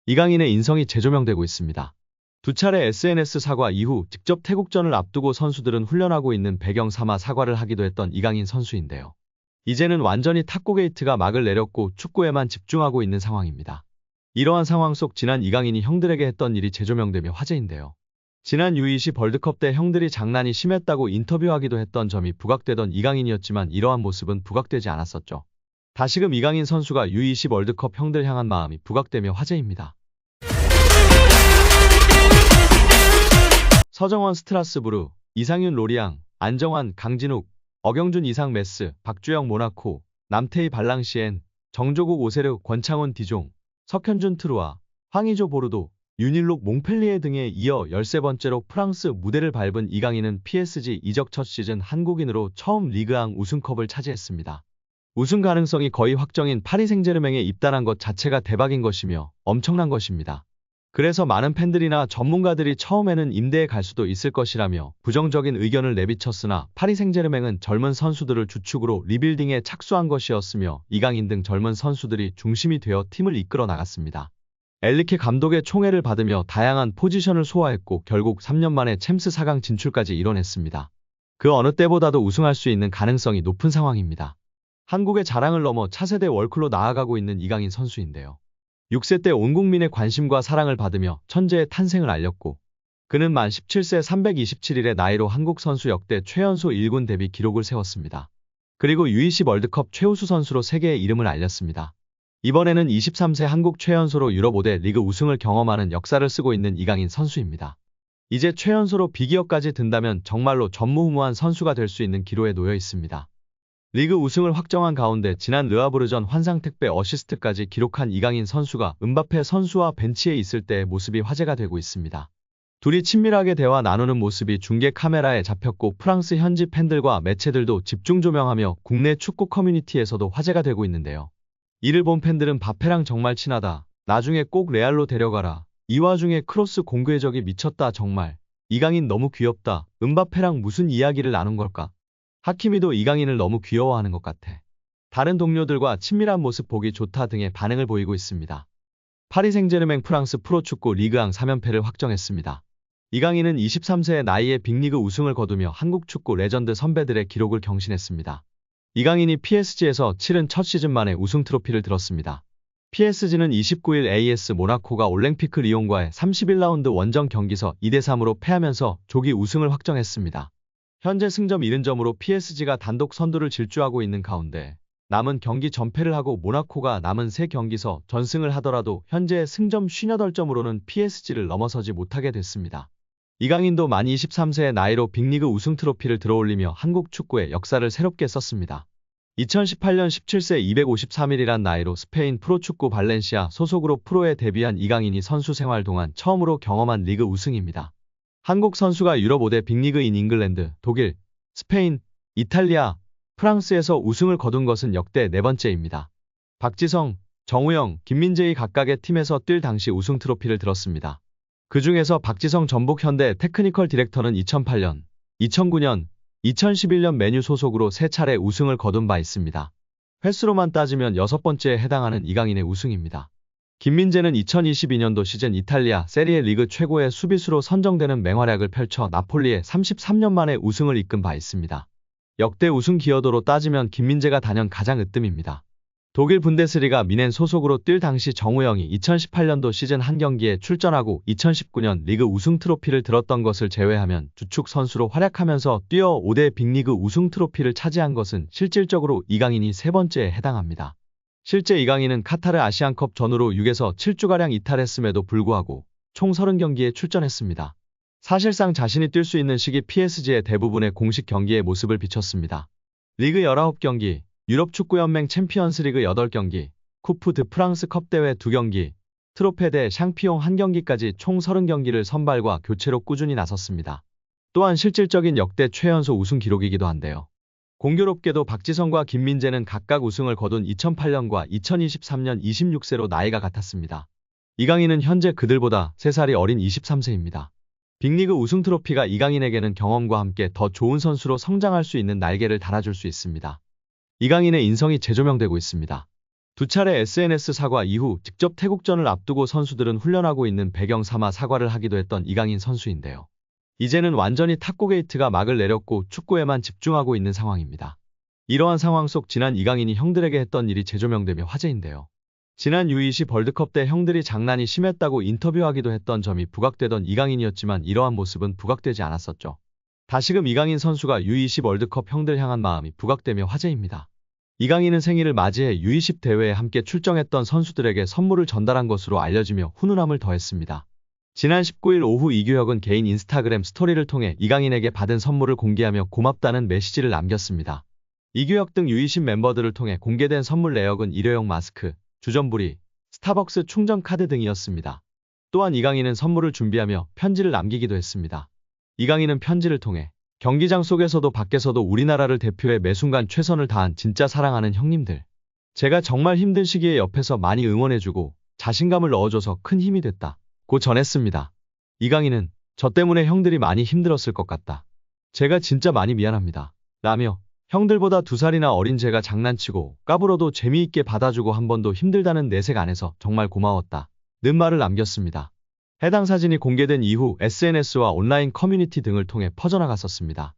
이강인의 인성이 재조명되고 있습니다. 두 차례 SNS 사과 이후 직접 태국전을 앞두고 선수들은 훈련하고 있는 배경 삼아 사과를 하기도 했던 이강인 선수인데요. 이제는 완전히 탁구 게이트가 막을 내렸고 축구에만 집중하고 있는 상황입니다. 이러한 상황 속 지난 이강인이 형들에게 했던 일이 재조명되며 화제인데요. 지난 U20 월드컵 때 형들이 장난이 심했다고 인터뷰하기도 했던 점이 부각되던 이강인이었지만 이러한 모습은 부각되지 않았었죠. 다시금 이강인 선수가 U20 월드컵 형들 향한 마음이 부각되며 화제입니다. 서정원 스트라스부르, 이상윤 로리앙, 안정환 강진욱, 어경준 이상 메스, 박주영 모나코, 남태희 발랑시엔, 정조국 오세르 권창훈 디종, 석현준 트루아, 황의조 보르도, 윤일록 몽펠리에 등에 이어 13번째로 프랑스 무대를 밟은 이강인은 PSG 이적 첫 시즌 한국인으로 처음 리그앙 우승컵을 차지했습니다. 우승 가능성이 거의 확정인 파리 생제르맹에 입단한 것 자체가 대박인 것이며 엄청난 것입니다. 그래서 많은 팬들이나 전문가들이 처음에는 임대에 갈 수도 있을 것이라며 부정적인 의견을 내비쳤으나 파리 생제르맹은 젊은 선수들을 주축으로 리빌딩에 착수한 것이었으며 이강인 등 젊은 선수들이 중심이 되어 팀을 이끌어 나갔습니다. 엘리케 감독의 총애를 받으며 다양한 포지션을 소화했고 결국 3년 만에 챔스 4강 진출까지 이뤄냈습니다. 그 어느 때보다도 우승할 수 있는 가능성이 높은 상황입니다. 한국의 자랑을 넘어 차세대 월클로 나아가고 있는 이강인 선수인데요. 6세 때 온 국민의 관심과 사랑을 받으며 천재의 탄생을 알렸고 그는 만 17세 327일의 나이로 한국 선수 역대 최연소 1군 데뷔 기록을 세웠습니다. 그리고 U20 월드컵 최우수 선수로 세계의 이름을 알렸습니다. 이번에는 23세 한국 최연소로 유럽 5대 리그 우승을 경험하는 역사를 쓰고 있는 이강인 선수입니다. 이제 최연소로 비기업까지 든다면 정말로 전무후무한 선수가 될 수 있는 기로에 놓여 있습니다. 리그 우승을 확정한 가운데 지난 르아브르전 환상택배 어시스트까지 기록한 이강인 선수가 음바페 선수와 벤치에 있을 때의 모습이 화제가 되고 있습니다. 둘이 친밀하게 대화 나누는 모습이 중계 카메라에 잡혔고 프랑스 현지 팬들과 매체들도 집중 조명하며 국내 축구 커뮤니티에서도 화제가 되고 있는데요. 이를 본 팬들은 바페랑 정말 친하다. 나중에 꼭 레알로 데려가라. 이 와중에 크로스 공궤적이 미쳤다 정말. 이강인 너무 귀엽다. 음바페랑 무슨 이야기를 나눈 걸까? 하키미도 이강인을 너무 귀여워하는 것 같아. 다른 동료들과 친밀한 모습 보기 좋다 등의 반응을 보이고 있습니다. 파리 생제르맹 프랑스 프로축구 리그앙 3연패를 확정했습니다. 이강인은 23세의 나이에 빅리그 우승을 거두며 한국 축구 레전드 선배들의 기록을 경신했습니다. 이강인이 PSG에서 치른 첫 시즌 만에 우승 트로피를 들었습니다. PSG는 29일 AS 모나코가 올랭피크 리옹과의 31라운드 원정 경기서 2대3으로 패하면서 조기 우승을 확정했습니다. 현재 승점 70점으로 PSG가 단독 선두를 질주하고 있는 가운데 남은 경기 전패를 하고 모나코가 남은 3경기서 전승을 하더라도 현재 승점 58점으로는 PSG를 넘어서지 못하게 됐습니다. 이강인도 만 23세의 나이로 빅리그 우승 트로피를 들어올리며 한국 축구의 역사를 새롭게 썼습니다. 2018년 17세 253일이란 나이로 스페인 프로축구 발렌시아 소속으로 프로에 데뷔한 이강인이 선수 생활 동안 처음으로 경험한 리그 우승입니다. 한국 선수가 유럽 5대 빅리그인 잉글랜드, 독일, 스페인, 이탈리아, 프랑스에서 우승을 거둔 것은 역대 4번째입니다. 박지성, 정우영, 김민재의 각각의 팀에서 뛸 당시 우승 트로피를 들었습니다. 그 중에서 박지성 전북 현대 테크니컬 디렉터는 2008년, 2009년, 2011년 메뉴 소속으로 3차례 우승을 거둔 바 있습니다. 횟수로만 따지면 6번째에 해당하는 이강인의 우승입니다. 김민재는 2022년도 시즌 이탈리아 세리에 리그 최고의 수비수로 선정되는 맹활약을 펼쳐 나폴리에 33년 만에 우승을 이끈 바 있습니다. 역대 우승 기여도로 따지면 김민재가 단연 가장 으뜸입니다. 독일 분데스리가 미넨 소속으로 뛸 당시 정우영이 2018년도 시즌 한 경기에 출전하고 2019년 리그 우승 트로피를 들었던 것을 제외하면 주축 선수로 활약하면서 뛰어 5대 빅리그 우승 트로피를 차지한 것은 실질적으로 이강인이 3번째에 해당합니다. 실제 이강인은 카타르 아시안컵 전후로 6에서 7주가량 이탈했음에도 불구하고 총 30경기에 출전했습니다. 사실상 자신이 뛸 수 있는 시기 PSG의 대부분의 공식 경기에 모습을 비췄습니다. 리그 19경기, 유럽축구연맹 챔피언스리그 8경기, 쿠프 드 프랑스 컵 대회 2경기, 트로페 대 샹피용 1경기까지 총 30경기를 선발과 교체로 꾸준히 나섰습니다. 또한 실질적인 역대 최연소 우승 기록이기도 한데요. 공교롭게도 박지성과 김민재는 각각 우승을 거둔 2008년과 2023년 26세로 나이가 같았습니다. 이강인은 현재 그들보다 3살이 어린 23세입니다. 빅리그 우승 트로피가 이강인에게는 경험과 함께 더 좋은 선수로 성장할 수 있는 날개를 달아줄 수 있습니다. 이강인의 인성이 재조명되고 있습니다. 두 차례 SNS 사과 이후 직접 태국전을 앞두고 선수들은 훈련하고 있는 배경 삼아 사과를 하기도 했던 이강인 선수인데요. 이제는 완전히 탁구 게이트가 막을 내렸고 축구에만 집중하고 있는 상황입니다. 이러한 상황 속 지난 이강인이 형들에게 했던 일이 재조명되며 화제인데요. 지난 U20 월드컵 때 형들이 장난이 심했다고 인터뷰하기도 했던 점이 부각되던 이강인이었지만 이러한 모습은 부각되지 않았었죠. 다시금 이강인 선수가 U20 월드컵 형들 향한 마음이 부각되며 화제입니다. 이강인은 생일을 맞이해 U20 대회에 함께 출정했던 선수들에게 선물을 전달한 것으로 알려지며 훈훈함을 더했습니다. 지난 19일 오후 이규혁은 개인 인스타그램 스토리를 통해 이강인에게 받은 선물을 공개하며 고맙다는 메시지를 남겼습니다. 이규혁 등 U20 멤버들을 통해 공개된 선물 내역은 일회용 마스크, 주전부리, 스타벅스 충전 카드 등이었습니다. 또한 이강인은 선물을 준비하며 편지를 남기기도 했습니다. 이강인은 편지를 통해 경기장 속에서도 밖에서도 우리나라를 대표해 매순간 최선을 다한 진짜 사랑하는 형님들. 제가 정말 힘든 시기에 옆에서 많이 응원해주고 자신감을 넣어줘서 큰 힘이 됐다. 고 전했습니다. 이강인은 저 때문에 형들이 많이 힘들었을 것 같다. 제가 진짜 많이 미안합니다. 라며 형들보다 2살이나 어린 제가 장난치고 까불어도 재미있게 받아주고 한 번도 힘들다는 내색 안 해서 정말 고마웠다. 는 말을 남겼습니다. 해당 사진이 공개된 이후 SNS와 온라인 커뮤니티 등을 통해 퍼져나갔었습니다.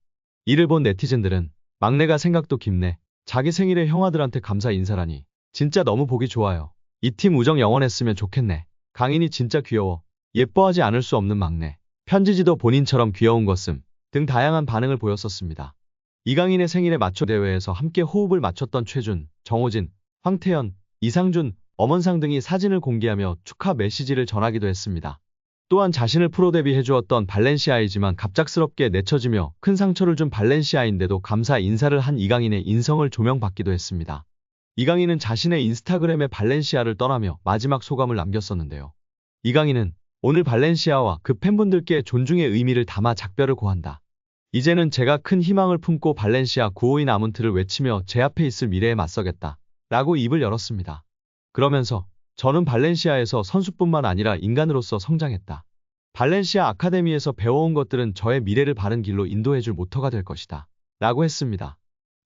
이를 본 네티즌들은 막내가 생각도 깊네. 자기 생일에 형아들한테 감사 인사라니. 진짜 너무 보기 좋아요. 이 팀 우정 영원했으면 좋겠네. 강인이 진짜 귀여워. 예뻐하지 않을 수 없는 막내. 편지지도 본인처럼 귀여운 것음 등 다양한 반응을 보였었습니다. 이강인의 생일에 맞춰 대회에서 함께 호흡을 맞췄던 최준, 정호진, 황태현, 이상준, 엄원상 등이 사진을 공개하며 축하 메시지를 전하기도 했습니다. 또한 자신을 프로 데뷔해주었던 발렌시아이지만 갑작스럽게 내쳐지며 큰 상처를 준 발렌시아인데도 감사 인사를 한 이강인의 인성을 조명받기도 했습니다. 이강인은 자신의 인스타그램에 발렌시아를 떠나며 마지막 소감을 남겼었는데요. 이강인은 오늘 발렌시아와 그 팬분들께 존중의 의미를 담아 작별을 고한다. 이제는 제가 큰 희망을 품고 발렌시아 952 아문트를 외치며 제 앞에 있을 미래에 맞서겠다. 라고 입을 열었습니다. 그러면서 저는 발렌시아에서 선수뿐만 아니라 인간으로서 성장했다. 발렌시아 아카데미에서 배워온 것들은 저의 미래를 바른 길로 인도해줄 모터가 될 것이다. 라고 했습니다.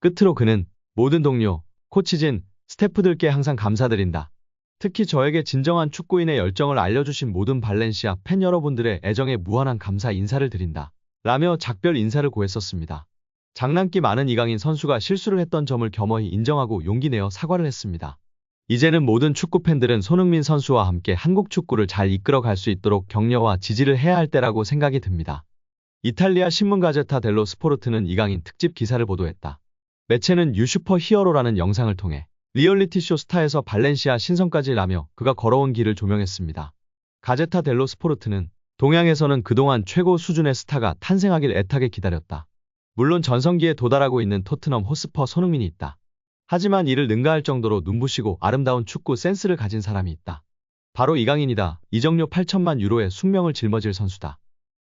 끝으로 그는 모든 동료, 코치진, 스태프들께 항상 감사드린다. 특히 저에게 진정한 축구인의 열정을 알려주신 모든 발렌시아 팬 여러분들의 애정에 무한한 감사 인사를 드린다. 라며 작별 인사를 고했었습니다. 장난기 많은 이강인 선수가 실수를 했던 점을 겸허히 인정하고 용기 내어 사과를 했습니다. 이제는 모든 축구팬들은 손흥민 선수와 함께 한국 축구를 잘 이끌어갈 수 있도록 격려와 지지를 해야 할 때라고 생각이 듭니다. 이탈리아 신문 가제타 델로 스포르트는 이강인 특집 기사를 보도했다. 매체는 유 슈퍼 히어로라는 영상을 통해 리얼리티쇼 스타에서 발렌시아 신성까지 라며 그가 걸어온 길을 조명했습니다. 가제타 델로 스포르트는 동양에서는 그동안 최고 수준의 스타가 탄생하길 애타게 기다렸다. 물론 전성기에 도달하고 있는 토트넘 호스퍼 손흥민이 있다. 하지만 이를 능가할 정도로 눈부시고 아름다운 축구 센스를 가진 사람이 있다. 바로 이강인이다. 이적료 8천만 유로의 숙명을 짊어질 선수다.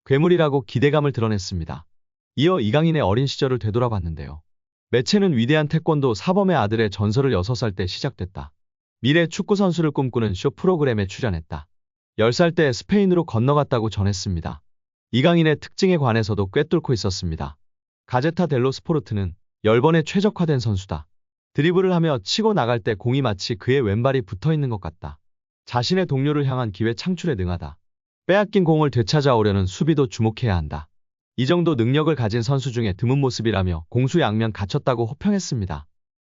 괴물이라고 기대감을 드러냈습니다. 이어 이강인의 어린 시절을 되돌아봤는데요. 매체는 위대한 태권도 사범의 아들의 전설을 6살 때 시작됐다. 미래 축구 선수를 꿈꾸는 쇼 프로그램에 출연했다. 10살 때 스페인으로 건너갔다고 전했습니다. 이강인의 특징에 관해서도 꿰뚫고 있었습니다. 가제타 델로 스포르트는 10번의 최적화된 선수다. 드리블을 하며 치고 나갈 때 공이 마치 그의 왼발이 붙어있는 것 같다. 자신의 동료를 향한 기회 창출에 능하다. 빼앗긴 공을 되찾아오려는 수비도 주목해야 한다. 이 정도 능력을 가진 선수 중에 드문 모습이라며 공수양면 갖췄다고 호평했습니다.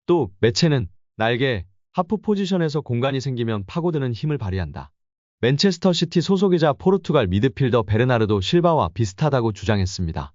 또 매체는 날개, 하프 포지션에서 공간이 생기면 파고드는 힘을 발휘한다. 맨체스터 시티 소속이자 포르투갈 미드필더 베르나르도 실바와 비슷하다고 주장했습니다.